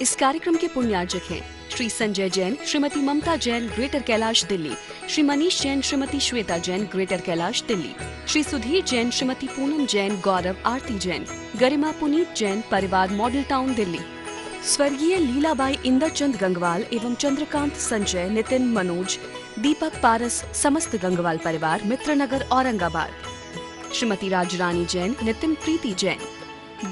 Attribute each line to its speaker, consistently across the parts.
Speaker 1: इस कार्यक्रम के पुण्यार्जक हैं श्री संजय जैन, श्रीमती ममता जैन, ग्रेटर कैलाश दिल्ली, श्री मनीष जैन, श्रीमती श्वेता जैन, ग्रेटर कैलाश दिल्ली, श्री सुधीर जैन, श्रीमती पूनम जैन, गौरव आरती जैन, गरिमा पुनीत जैन, परिवार मॉडल टाउन दिल्ली, स्वर्गीय लीलाबाई इंदरचंद गंगवाल एवं चंद्रकांत संजय, नितिन मनोज, दीपक पारस, समस्त गंगवाल परिवार, मित्रनगर औरंगाबाद, श्रीमती राजरानी जैन, नितिन प्रीति जैन,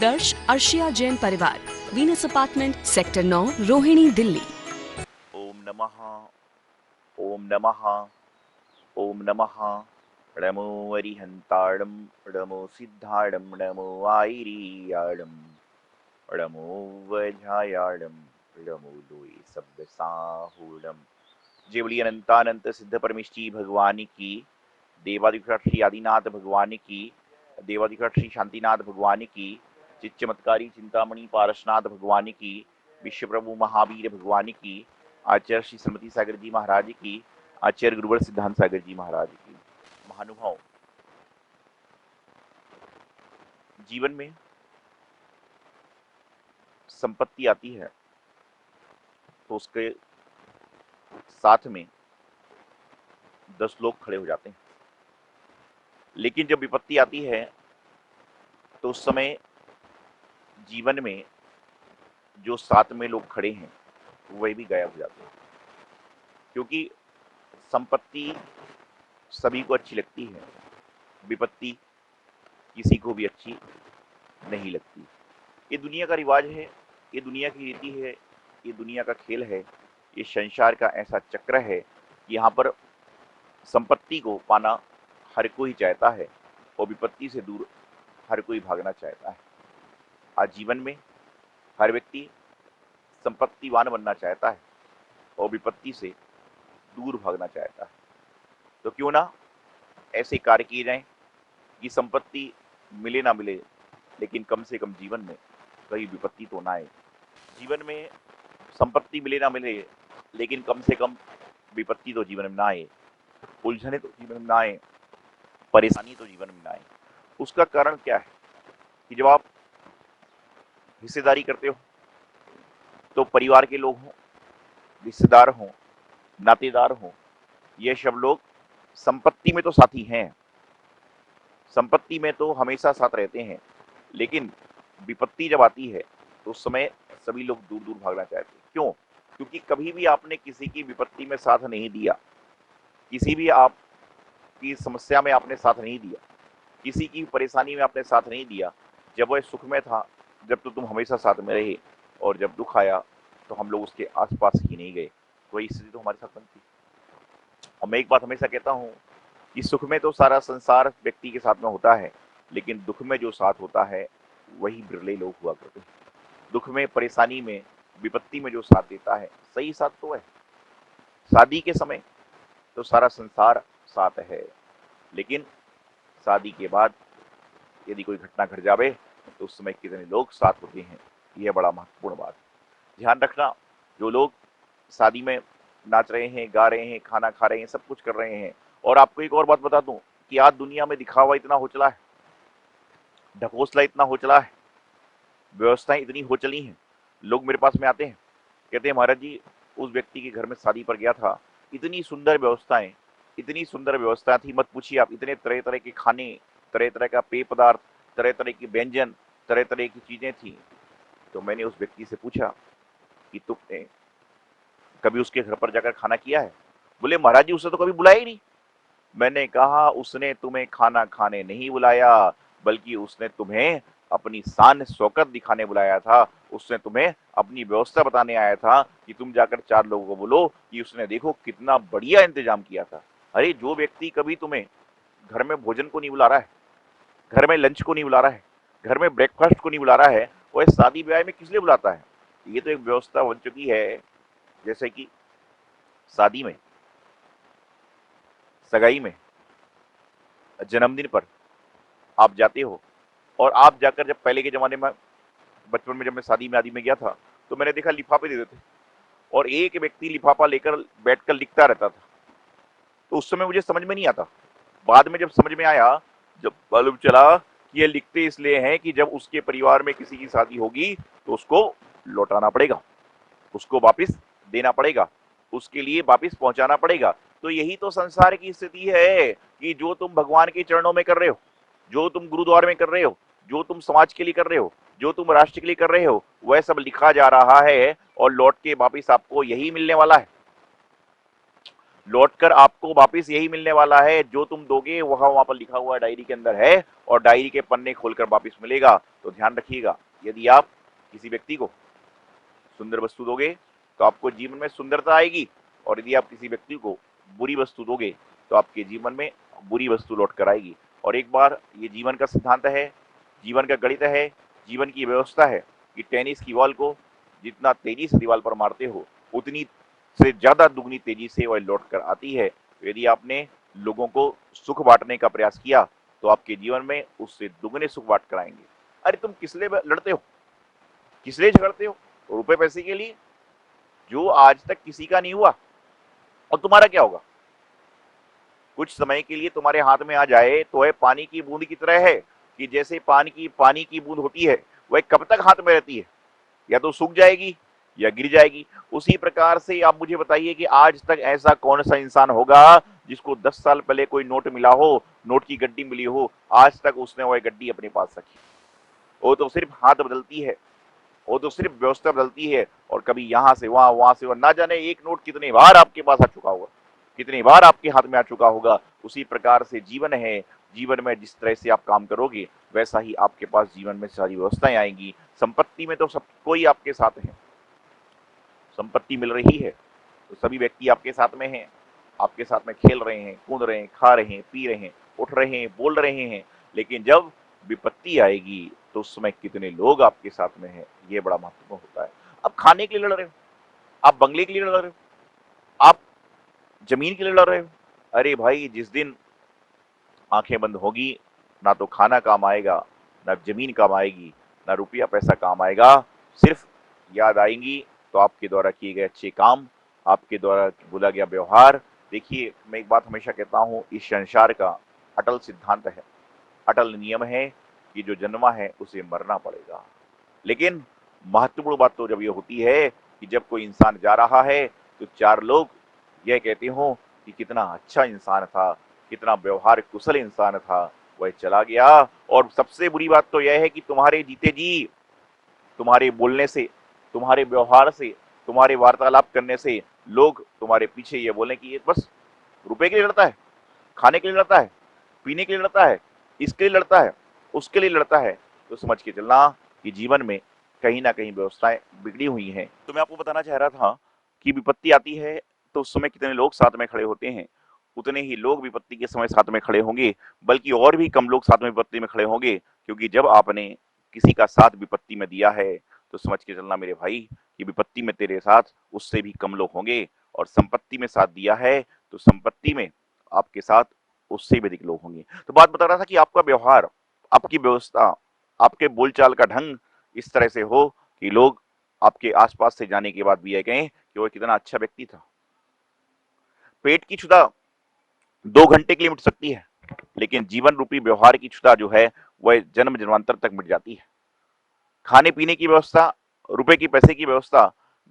Speaker 1: दर्श अर्शिया जैन परिवार, Venus apartment, sector 9, Rohini, Delhi.
Speaker 2: ओम नमः, ओम नमः, ओम नमः। नमो अरिहंताड़म, नमो सिद्धाड़म, नमो आईरियाड़म, नमो वज्रायाड़म, नमो लोए सब्द साहूड़म। जय बोलिए अनंतानंत सिद्ध परमेष्ठी भगवान की, देवाधिकृत श्री आदिनाथ भगवान की, देवाधिकृत श्री शांतिनाथ भगवान की, चित चमत्कारी चिंतामणि पारसनाथ भगवान की, विश्व प्रभु महावीर भगवान की, आचार्य श्री श्रीमती सागर जी महाराज की, आचार्य गुरुवर सिद्धांत सागर जी महाराज की। महानुभाव, जीवन में संपत्ति आती है तो उसके साथ में 10 लोग खड़े हो जाते हैं, लेकिन जब विपत्ति आती है तो उस समय जीवन में जो साथ में लोग खड़े हैं वह भी गायब हो जाते हैं, क्योंकि संपत्ति सभी को अच्छी लगती है, विपत्ति किसी को भी अच्छी नहीं लगती। ये दुनिया का रिवाज है, ये दुनिया की रीति है, ये दुनिया का खेल है, ये संसार का ऐसा चक्र है कि यहाँ पर संपत्ति को पाना हर कोई चाहता है और विपत्ति से दूर हर कोई भागना चाहता है। आज जीवन में हर व्यक्ति संपत्तिवान बनना चाहता है और विपत्ति से दूर भागना चाहता है। तो क्यों ना ऐसे कार्य किए जाएं कि संपत्ति मिले ना मिले, लेकिन कम से कम जीवन में कहीं विपत्ति तो ना आए। जीवन में संपत्ति मिले ना मिले, लेकिन कम से कम विपत्ति तो जीवन में ना आए, उलझने तो जीवन में ना आए, परेशानी तो जीवन में ना आए। उसका कारण क्या है कि जब आप हिस्सेदारी करते हो तो परिवार के लोग हों, रिश्तेदार हों, नातेदार हों, ये सब लोग संपत्ति में तो साथी हैं, संपत्ति में तो हमेशा साथ रहते हैं, लेकिन विपत्ति जब आती है तो उस समय सभी लोग दूर दूर भागना चाहते हैं। क्यों? क्योंकि कभी भी आपने किसी की विपत्ति में साथ नहीं दिया, किसी भी आपकी समस्या में आपने साथ नहीं दिया, किसी की परेशानी में आपने साथ नहीं दिया। जब वह सुख में था, जब तो तुम हमेशा साथ में रहे, और जब दुख आया तो हम लोग उसके आसपास ही नहीं गए। कोई स्थिति तो हमारे साथ बनती। और मैं एक बात हमेशा कहता हूँ कि सुख में तो सारा संसार व्यक्ति के साथ में होता है, लेकिन दुख में जो साथ होता है वही बिरले लोग हुआ करते हैं। दुख में, परेशानी में, विपत्ति में जो साथ देता है, सही साथ तो है। शादी के समय तो सारा संसार साथ है, लेकिन शादी के बाद यदि कोई घटना घट जावे तो उस समय कितने लोग साथ होते हैं, यह बड़ा महत्वपूर्ण बात है। ध्यान रखना, जो लोग शादी में नाच रहे हैं, गा रहे हैं, खाना खा रहे हैं, सब कुछ कर रहे हैं। और आपको एक और बात बता दूं कि आज दुनिया में दिखावा इतना हो चला है, ढकोसला इतना हो चला है, व्यवस्थाएं इतनी हो चली हैं। लोग मेरे पास में आते हैं, कहते हैं महाराज जी, उस व्यक्ति के घर में शादी पर गया था, इतनी सुंदर व्यवस्थाएं, इतनी सुंदर व्यवस्था थी, मत पूछिए आप। इतने तरह तरह के खाने, तरह तरह का पेय पदार्थ, तरह तरह के व्यंजन, तरह तरह की चीजें थी। तो मैंने उस व्यक्ति से पूछा कि तुमने कभी उसके घर पर जाकर खाना किया है? बोले महाराज जी, उसने तो कभी बुलाया ही नहीं। मैंने कहा, उसने तुम्हें खाना खाने नहीं बुलाया, बल्कि उसने तुम्हें अपनी शान शौकत दिखाने बुलाया था। उसने तुम्हें अपनी व्यवस्था बताने आया था कि तुम जाकर 4 लोगों को बोलो कि उसने देखो कितना बढ़िया इंतजाम किया था। अरे, जो व्यक्ति कभी तुम्हें घर में भोजन को नहीं बुला रहा है, घर में लंच को नहीं बुला रहा है, घर में ब्रेकफास्ट को नहीं बुला रहा है, वह शादी ब्याह में किस लिए बुलाता है? ये तो एक व्यवस्था बन चुकी है। जैसे कि शादी में, सगाई में, जन्मदिन पर आप जाते हो, और आप जाकर, जब पहले के जमाने में, बचपन में जब मैं शादी में आदि में गया था, तो मैंने देखा लिफाफे दे देते और एक व्यक्ति लिफाफा लेकर बैठकर लिखता रहता था। तो उस समय मुझे समझ में नहीं आता। बाद में जब समझ में आया, जब मालूम चला कि ये लिखते इसलिए हैं कि जब उसके परिवार में किसी की शादी होगी तो उसको लौटाना पड़ेगा, उसको वापस देना पड़ेगा, उसके लिए वापस पहुंचाना पड़ेगा। तो यही तो संसार की स्थिति है कि जो तुम भगवान के चरणों में कर रहे हो, जो तुम गुरुद्वार में कर रहे हो, जो तुम समाज के लिए कर रहे हो, जो तुम राष्ट्र के लिए कर रहे हो, वह सब लिखा जा रहा है और लौट के वापिस आपको यही मिलने वाला है। लौटकर आपको वापिस यही मिलने वाला है, जो तुम दोगे वहां पर लिखा हुआ डायरी के अंदर है और डायरी के पन्ने खोलकर वापिस मिलेगा। तो ध्यान रखिएगा, यदि आप किसी व्यक्ति को सुंदर वस्तु दोगे तो आपको जीवन में सुंदरता आएगी, और यदि आप किसी व्यक्ति को बुरी वस्तु दोगे तो आपके जीवन में बुरी वस्तु लौट कर आएगी। और एक बार, ये जीवन का सिद्धांत है, जीवन का गणित है, जीवन की व्यवस्था है कि टेनिस की बॉल को जितना तेजी से दीवार पर मारते हो उतनी से ज्यादा दुगनी तेजी से वह लौट कर आती है। तो यदि आपने लोगों को सुख बांटने का प्रयास किया तो आपके जीवन में उससे दुगने सुख बांट कर आएंगे। अरे तुम किस लिए लड़ते हो, किस लिए झगड़ते हो? रुपए पैसे के लिए, जो आज तक किसी का नहीं हुआ। और तुम्हारा क्या होगा? कुछ समय के लिए तुम्हारे हाथ में आ जाए तो वह पानी की बूंद की तरह है कि जैसे पानी की बूंद होती है वह कब तक हाथ में रहती है, या तो सूख जाएगी या गिर जाएगी। उसी प्रकार से आप मुझे बताइए कि आज तक ऐसा कौन सा इंसान होगा जिसको 10 साल पहले कोई नोट मिला हो, नोट की गड्डी मिली हो, आज तक उसने वह गड्डी अपने पास रखी? वो तो सिर्फ हाथ बदलती है, वो तो सिर्फ व्यवस्था बदलती है, और कभी यहां से वहां, वहां से वहां, ना जाने एक नोट कितनी बार आपके पास आ चुका होगा, कितनी बार आपके हाथ में आ चुका होगा। उसी प्रकार से जीवन है, जीवन में जिस तरह से आप काम करोगे वैसा ही आपके पास जीवन में सारी व्यवस्थाएं आएंगी। संपत्ति में तो सब कोई आपके साथ है, संपत्ति मिल रही है तो सभी व्यक्ति आपके साथ में हैं, आपके साथ में खेल रहे हैं, कूद रहे हैं, खा रहे हैं, पी रहे हैं, उठ रहे हैं, बोल रहे हैं। लेकिन जब विपत्ति आएगी तो उस समय कितने लोग आपके साथ में हैं, ये बड़ा महत्वपूर्ण होता है। आप खाने के लिए लड़ रहे हो, आप बंगले के लिए लड़ रहे हो, आप जमीन के लिए लड़ रहे हो। अरे भाई, जिस दिन आंखें बंद होगी, ना तो खाना काम आएगा, ना जमीन काम आएगी, ना रुपया पैसा काम आएगा, सिर्फ याद आएंगी तो आपके द्वारा किए गए अच्छे काम, आपके द्वारा बोला गया व्यवहार। देखिए, मैं एक बात हमेशा कहता हूँ, इस संसार का अटल सिद्धांत है, अटल नियम है कि जो जन्मा है उसे मरना पड़ेगा। लेकिन महत्वपूर्ण बात तो जब ये होती है कि जब कोई इंसान जा रहा है तो 4 लोग यह कहते हो कि कितना अच्छा इंसान था, कितना व्यवहार कुशल इंसान था, वह चला गया। और सबसे बुरी बात तो यह है कि तुम्हारे जीते जी, तुम्हारे बोलने से, तुम्हारे व्यवहार से, तुम्हारे वार्तालाप करने से लोग तुम्हारे पीछे ये बोले कि ये बस रुपए के लिए लड़ता है, खाने के लिए लड़ता है, पीने के लिए लड़ता है, इसके लिए लड़ता है, उसके लिए लड़ता है। तो समझ के चलना कि जीवन में कहीं ना कहीं व्यवस्थाएं बिगड़ी हुई हैं। तो मैं आपको बताना चाह रहा था कि विपत्ति आती है तो उस समय कितने लोग साथ में खड़े होते हैं, उतने ही लोग विपत्ति के समय साथ में खड़े होंगे, बल्कि और भी कम लोग साथ में विपत्ति में खड़े होंगे। क्योंकि जब आपने किसी का साथ विपत्ति में दिया है तो समझ के चलना मेरे भाई कि विपत्ति में तेरे साथ उससे भी कम लोग होंगे, और संपत्ति में साथ दिया है तो संपत्ति में आपके साथ उससे भी अधिक लोग होंगे। तो बात बता रहा था कि आपका व्यवहार, आपकी व्यवस्था, आपके बोलचाल का ढंग इस तरह से हो कि लोग आपके आसपास से जाने के बाद भी ये कहें कि वो कितना अच्छा व्यक्ति था। पेट की क्षुधा 2 घंटे के लिए मिट सकती है, लेकिन जीवन रूपी व्यवहार की क्षुधा जो है वह जन्म जन्मांतर तक मिट जाती है। खाने पीने की व्यवस्था, रुपए की पैसे की व्यवस्था,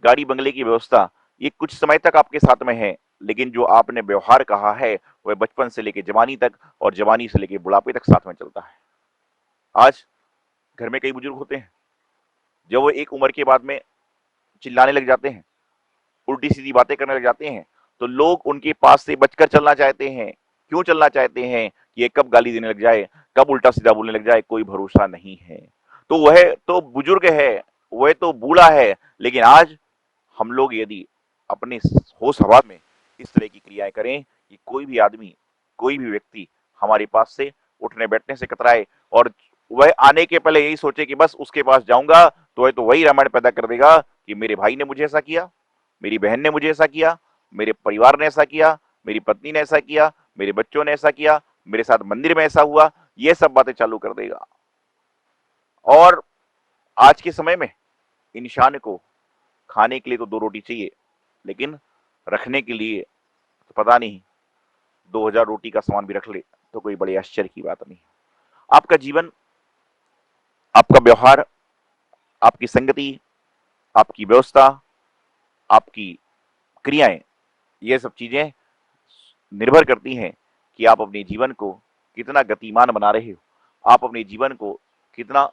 Speaker 2: गाड़ी बंगले की व्यवस्था, ये कुछ समय तक आपके साथ में है, लेकिन जो आपने व्यवहार कहा है वह बचपन से लेकर जवानी तक और जवानी से लेकर बुढ़ापे तक साथ में चलता है। आज घर में कई बुजुर्ग होते हैं, जब वो एक उम्र के बाद में चिल्लाने लग जाते हैं, उल्टी सीधी बातें करने लग जाते हैं, तो लोग उनके पास से बचकर चलना चाहते हैं। क्यों चलना चाहते हैं? कि ये कब गाली देने लग जाए, कब उल्टा सीधा बोलने लग जाए, कोई भरोसा नहीं है। तो वह तो बुजुर्ग है, वह तो बूढ़ा है, लेकिन आज हम लोग यदि अपने होश हवा में इस तरह की क्रियाएं करें कि कोई भी आदमी, कोई भी व्यक्ति हमारे पास से उठने बैठने से कतराए, और वह आने के पहले यही सोचे कि बस उसके पास जाऊंगा तो वह तो वही रामायण पैदा कर देगा कि मेरे भाई ने मुझे ऐसा किया, मेरी बहन ने मुझे ऐसा किया, मेरे परिवार ने ऐसा किया, मेरी पत्नी ने ऐसा किया, मेरे बच्चों ने ऐसा किया, मेरे साथ मंदिर में ऐसा हुआ, ये सब बातें चालू कर देगा। और आज के समय में इंसान को खाने के लिए तो 2 रोटी चाहिए, लेकिन रखने के लिए तो पता नहीं 2000 रोटी का सामान भी रख ले तो कोई बड़े आश्चर्य की बात नहीं। आपका जीवन, आपका व्यवहार, आपकी संगति, आपकी व्यवस्था, आपकी क्रियाएं, ये सब चीजें निर्भर करती हैं कि आप अपने जीवन को कितना गतिमान बना रहे हो, आप अपने जीवन को कितना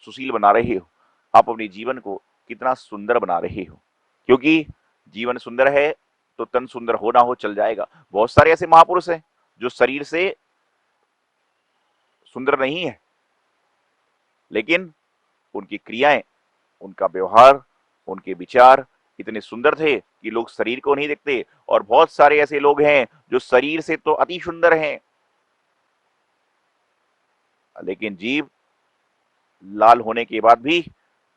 Speaker 2: सुशील बना रहे हो, आप अपने जीवन को कितना सुंदर बना रहे हो। क्योंकि जीवन सुंदर है तो तन सुंदर हो ना हो चल जाएगा। बहुत सारे ऐसे महापुरुष हैं जो शरीर से सुंदर नहीं है, लेकिन उनकी क्रियाएं, उनका व्यवहार, उनके विचार इतने सुंदर थे कि लोग शरीर को नहीं देखते। और बहुत सारे ऐसे लोग हैं जो शरीर से तो अति सुंदर हैं, लेकिन जीव लाल होने के बाद भी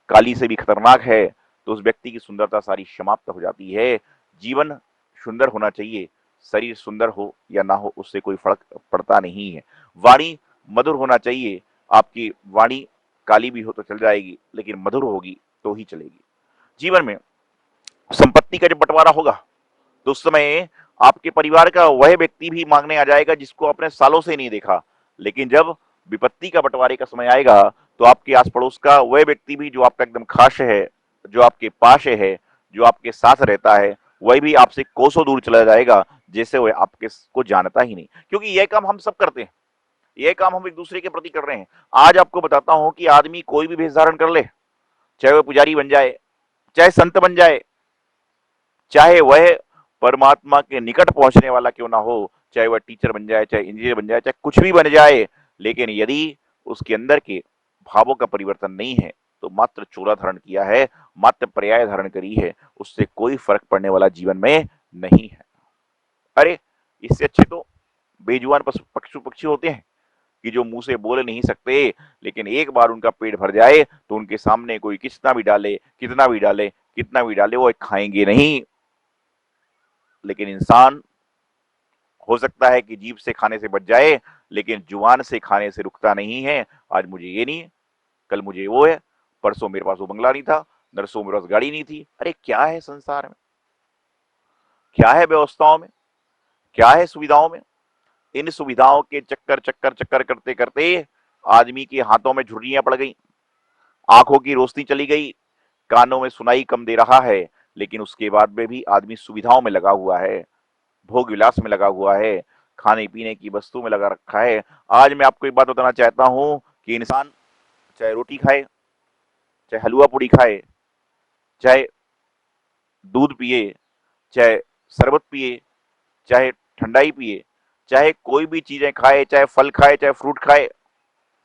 Speaker 2: काली से भी खतरनाक है, तो उस व्यक्ति की सुंदरता सारी समाप्त हो जाती है। जीवन सुंदर होना चाहिए, शरीर सुंदर हो या ना हो उससे कोई फर्क पड़ता नहीं है। वाणी मधुर होना चाहिए, आपकी वाणी काली भी हो तो चल जाएगी, लेकिन मधुर होगी तो ही चलेगी। जीवन में संपत्ति का जब बंटवारा होगा तो उस समय आपके परिवार का वह व्यक्ति भी मांगने आ जाएगा जिसको आपने सालों से नहीं देखा, लेकिन जब विपत्ति का बंटवारे का समय आएगा तो आपके आस पड़ोस का वह व्यक्ति भी जो आपका एकदम खास है, जो आपके पास है, जो आपके साथ रहता है, वह भी आपसे कोसों दूर चला जाएगा, जैसे वह आपके को जानता ही नहीं। क्योंकि यह काम हम सब करते हैं, यह काम हम एक दूसरे के प्रति कर रहे हैं। आज आपको बताता हूं कि आदमी कोई भी वेश धारण कर ले, चाहे वह पुजारी बन जाए, चाहे संत बन जाए, चाहे वह परमात्मा के निकट पहुंचने वाला क्यों ना हो, चाहे वह टीचर बन जाए, चाहे इंजीनियर बन जाए, चाहे कुछ भी बन जाए, लेकिन यदि उसके अंदर के भावों का परिवर्तन नहीं है तो मात्र चोला धारण किया है, मात्र पर्याय धारण करी है, उससे कोई फर्क पड़ने वाला जीवन में नहीं है। अरे इससे अच्छे तो बेजुबान पशु पक्षी होते हैं कि जो मुंह से बोल नहीं सकते, लेकिन एक बार उनका पेट भर जाए तो उनके सामने कोई कितना भी डाले, कितना भी डाले, कितना भी डाले, वो खाएंगे नहीं। लेकिन इंसान हो सकता है कि जीभ से खाने से बच जाए, लेकिन जुबान से खाने से रुकता नहीं है। आज मुझे ये नहीं है, कल मुझे वो है, परसों मेरे पास वो बंगला नहीं था, नरसों मेरे पास गाड़ी नहीं थी। अरे क्या है संसार में, क्या है व्यवस्थाओं में, क्या है सुविधाओं में? इन सुविधाओं के चक्कर चक्कर चक्कर करते करते आदमी के हाथों में झुर्रियां पड़ गई, आंखों की रोशनी चली गई, कानों में सुनाई कम दे रहा है, लेकिन उसके बाद में भी आदमी सुविधाओं में लगा हुआ है, भोग विलास में लगा हुआ है, खाने पीने की वस्तु में लगा रखा है। आज मैं आपको एक बात बताना चाहता हूं कि इंसान चाहे रोटी खाए, चाहे हलवा पूड़ी खाए, चाहे दूध पिए, चाहे शरबत पिए, चाहे ठंडाई पिए, चाहे कोई भी चीजें खाए, चाहे फल खाए, चाहे फ्रूट खाए,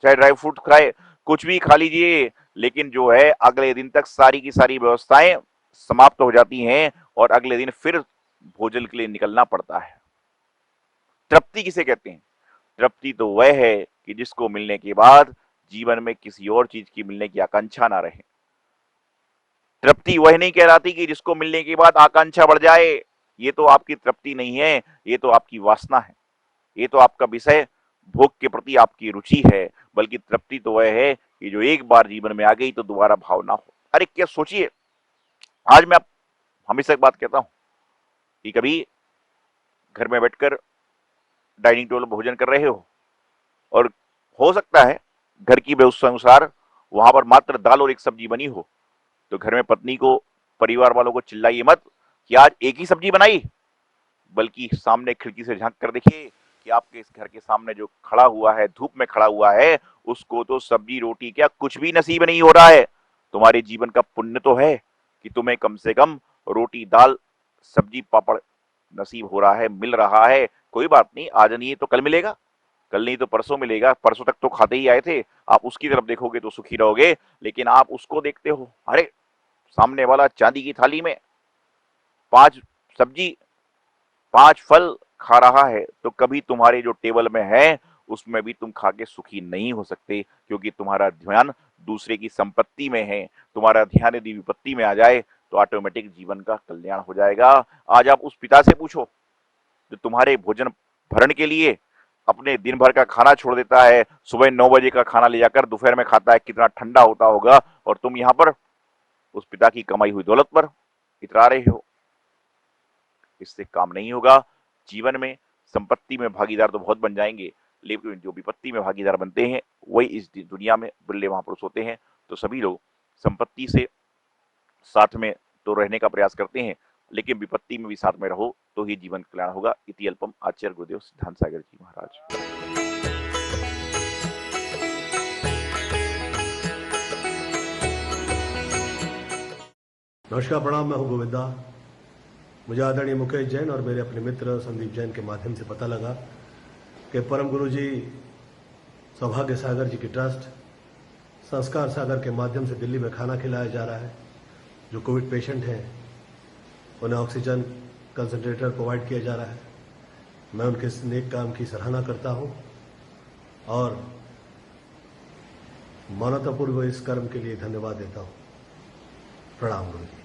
Speaker 2: चाहे ड्राई फ्रूट खाए, कुछ भी खा लीजिए, लेकिन जो है अगले दिन तक सारी की सारी व्यवस्थाएं समाप्त हो जाती हैं और अगले दिन फिर भोजन के लिए निकलना पड़ता है। तृप्ति किसे कहते हैं? तृप्ति तो वह है कि जिसको मिलने के बाद जीवन में किसी और चीज की मिलने की आकांक्षा ना रहे। तृप्ति वह नहीं कहलाती कि जिसको मिलने के बाद आकांक्षा बढ़ जाए, ये तो आपकी तृप्ति नहीं है, ये तो आपकी वासना है, ये तो आपका विषय भोग के प्रति आपकी रुचि है। बल्कि तृप्ति तो वह है कि जो एक बार जीवन में आ गई तो दोबारा भाव ना हो। अरे क्या सोचिए, आज मैं हमेशा एक बात कहता हूं कि कभी घर में बैठकर डाइनिंग टेबल पर भोजन कर रहे हो और हो सकता है घर की व्यवस्था अनुसार वहां पर मात्र दाल और एक सब्जी बनी हो, तो घर में पत्नी को, परिवार वालों को चिल्लाइए मत कि आज एक ही सब्जी बनाई, बल्कि सामने खिड़की से झांक कर देखिए कि आपके इस घर के सामने जो खड़ा हुआ है, धूप में खड़ा हुआ है, उसको तो सब्जी रोटी क्या कुछ भी नसीब नहीं हो रहा है। तुम्हारे जीवन का पुण्य तो है कि तुम्हें कम से कम रोटी दाल सब्जी पापड़ नसीब हो रहा है, मिल रहा है। कोई बात नहीं, आज नहीं तो कल मिलेगा, कल नहीं तो परसों मिलेगा, परसों तक तो खाते ही आए थे। आप उसकी तरफ देखोगे तो सुखी रहोगे, लेकिन आप उसको देखते हो, अरे सामने वाला चांदी की थाली में 5 सब्जी 5 फल खा रहा है, तो कभी तुम्हारे जो टेबल में है उसमें भी तुम खा के सुखी नहीं हो सकते, क्योंकि तुम्हारा ध्यान दूसरे की संपत्ति में है। तुम्हारा ध्यान यदि विपत्ति में आ जाए तो ऑटोमेटिक जीवन का कल्याण हो जाएगा। आज आप उस पिता से पूछो जो तुम्हारे भोजन भरण के लिए अपने दिन भर का खाना छोड़ देता है, सुबह 9 बजे का खाना ले जाकर दोपहर में खाता है, कितना ठंडा होता होगा, और तुम यहाँ पर उस पिता की कमाई हुई दौलत पर इतरा रहे हो। इससे काम नहीं होगा। जीवन में संपत्ति में भागीदार तो बहुत बन जाएंगे, लेकिन जो विपत्ति में भागीदार बनते हैं वही इस दुनिया में बिरले महापुरुष होते हैं। तो सभी लोग संपत्ति से साथ में तो रहने का प्रयास करते हैं, लेकिन विपत्ति में भी साथ में रहो तो ही जीवन कल्याण होगा। इति अल्पम। आचार्य गुरुदेव सिद्धांत सागर जी महाराज।
Speaker 3: नमस्कार, प्रणाम। मैं हूं गोविंदा। मुझे आदरणीय मुकेश जैन और मेरे अपने मित्र संदीप जैन के माध्यम से पता लगा कि परम गुरु जी सौभाग्य सागर जी की ट्रस्ट संस्कार सागर के माध्यम से दिल्ली में खाना खिलाया जा रहा है। जो कोविड पेशेंट हैं उन्हें ऑक्सीजन कंसंट्रेटर प्रोवाइड किया जा रहा है। मैं उनके इस नेक काम की सराहना करता हूं और मानवतापूर्वक इस कर्म के लिए धन्यवाद देता हूं। प्रणाम गुरु जी।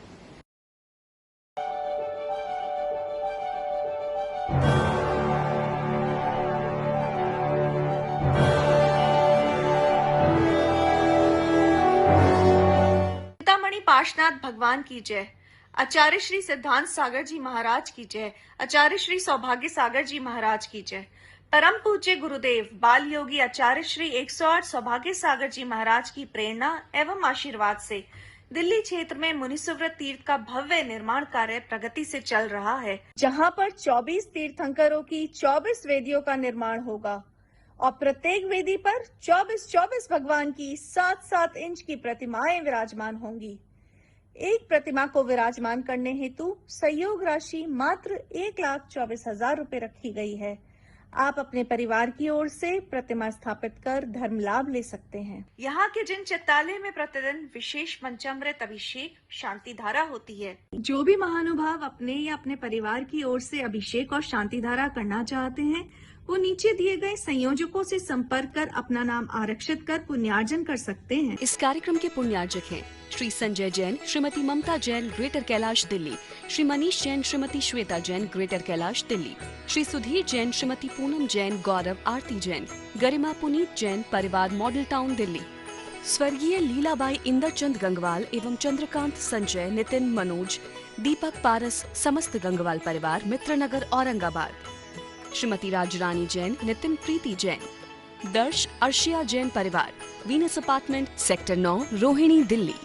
Speaker 4: चिंतामणि पार्श्वनाथ भगवान की जय। आचार्य श्री सिद्धांत सागर जी महाराज की जय। आचार्य श्री सौभाग्य सागर जी महाराज की जय। परम पूज्य गुरुदेव बाल योगी आचार्य श्री 108 सौभाग्य सागर जी महाराज की प्रेरणा एवं आशीर्वाद से दिल्ली क्षेत्र में मुनिसुव्रत तीर्थ का भव्य निर्माण कार्य प्रगति से चल रहा है, जहां पर 24 तीर्थंकरों की 24 वेदियों का निर्माण होगा और प्रत्येक वेदी पर 24 भगवान की 7-7 इंच की प्रतिमाएं विराजमान होंगी। एक प्रतिमा को विराजमान करने हेतु सहयोग राशि मात्र 1,24,000 रुपए रखी गई है। आप अपने परिवार की ओर से प्रतिमा स्थापित कर धर्म लाभ ले सकते हैं। यहाँ के जिन चित्तालय में प्रतिदिन विशेष पंचामृत अभिषेक शांति धारा होती है, जो भी महानुभाव अपने या अपने परिवार की ओर से अभिषेक और शांति धारा करना चाहते हैं, वो नीचे दिए गए संयोजकों से संपर्क कर अपना नाम आरक्षित कर पुण्यार्जन कर सकते हैं।
Speaker 1: इस कार्यक्रम के पुण्यार्जक हैं श्री संजय जैन, श्रीमती ममता जैन, ग्रेटर कैलाश दिल्ली, श्री मनीष जैन, श्रीमती श्वेता जैन, ग्रेटर कैलाश दिल्ली, श्री सुधीर जैन, श्रीमती पूनम जैन, गौरव आरती जैन, गरिमा पुनीत जैन, परिवार मॉडल टाउन दिल्ली, स्वर्गीय लीलाबाई इंदरचंद गंगवाल एवं चंद्रकांत संजय, नितिन मनोज, दीपक पारस, समस्त गंगवाल परिवार, मित्रनगर औरंगाबाद, श्रीमती राजरानी जैन, नितिन प्रीति जैन, दर्श अर्शिया जैन परिवार, Venus apartment, sector 9, Rohini Delhi.